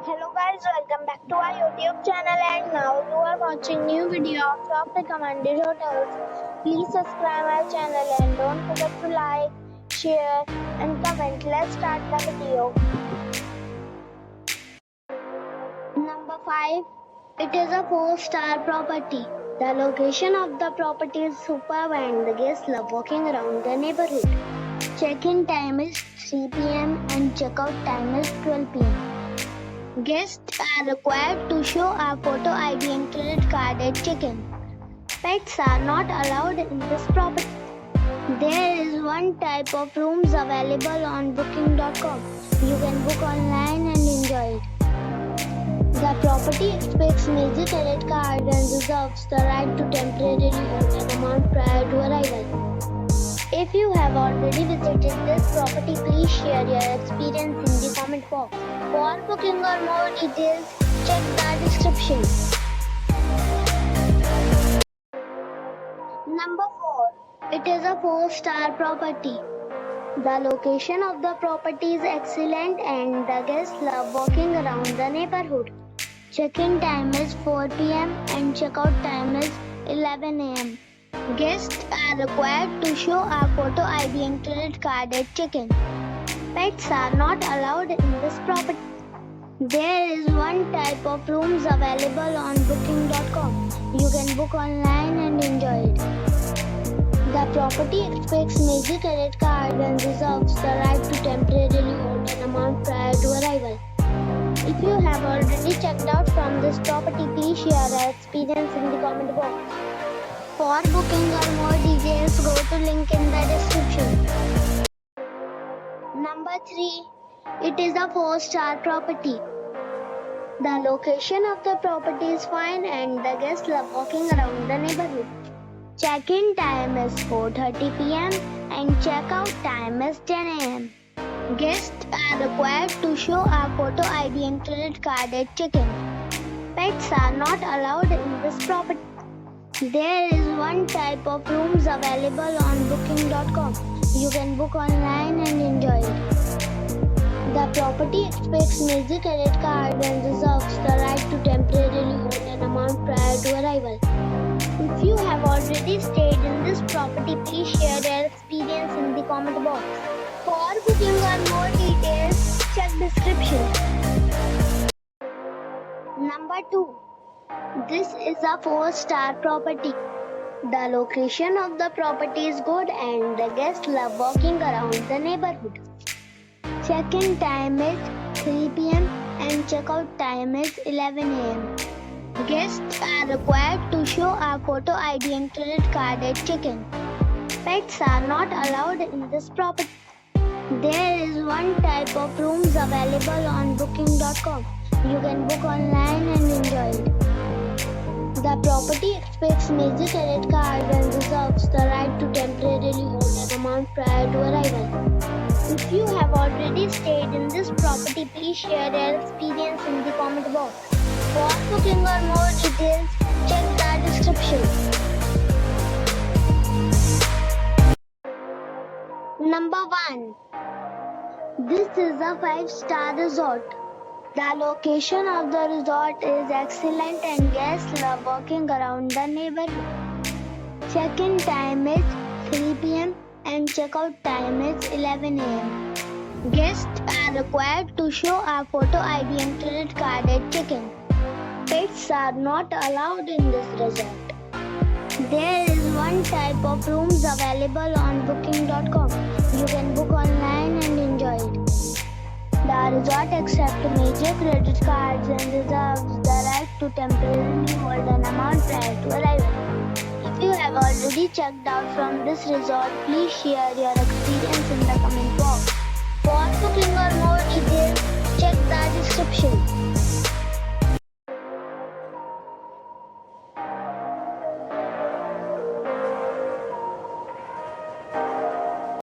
Hello guys, welcome back to our YouTube channel and now you are watching new video of top recommended hotels. Please subscribe our channel and don't forget to like, share and comment. Let's start the video. Number 5. It is a 4-star property. The location of the property is superb and the guests love walking around the neighborhood. Check-in time is 3 p.m. and check-out time is 12 p.m. Guests are required to show a photo ID and credit card at check-in. Pets are not allowed in this property. There is one type of rooms available on booking.com. You can book online and enjoy it. The property expects major credit card and reserves the right to temporarily hold an amount prior to arrival. If you have already visited this property, please share your experience in the comment box. For booking or more details, check the description. Number 4. It is a 4-star property. The location of the property is excellent and the guests love walking around the neighborhood. Check-in time is 4 p.m. and check-out time is 11 a.m. Guests are required to show a photo ID and credit card at check-in. Pets are not allowed in this property. There is one type of rooms available on booking.com. You can book online and enjoy it. The property expects major credit card and reserves the right to temporarily hold an amount prior to arrival. If you have already checked out from this property, please share your experience in the comment box. For booking or more details, go to link in the description. Number 3. It is a 4-star property. The location of the property is fine and the guests love walking around the neighborhood. Check-in time is 4:30 p.m. and check-out time is 10 a.m. Guests are required to show a photo ID and credit card at check-in. Pets are not allowed in this property. There is one type of rooms available on booking.com. You can book online and enjoy it. The property expects major credit card and reserves the right to temporarily hold an amount prior to arrival. If you have already stayed in this property, please share your experience in the comment box. For booking or more details, check description. Number 2. This is a 4-star property. The location of the property is good and the guests love walking around the neighborhood. Check-in time is 3 p.m. and check-out time is 11 a.m. Guests are required to show a photo ID and credit card at check-in. Pets are not allowed in this property. There is one type of rooms available on booking.com. You can book online and enjoy it. The property expects major credit card and reserves the right to temporarily hold an amount prior to arrival. If you have already stayed in this property, please share your experience in the comment box. For booking or more details, check the description. Number 1. This is a 5-star resort. The location of the resort is excellent and guests love walking around the neighborhood. Check-in time is 3 p.m. and check-out time is 11 a.m. Guests are required to show a photo ID and credit card at check-in. Pets are not allowed in this resort. There is one type of rooms available on booking.com. You can book online and enjoy it. The resort accepts major credit cards and reserves the right to temporarily hold an amount prior to arrival. If you have already checked out from this resort, please share your experience in the comment box. For booking or more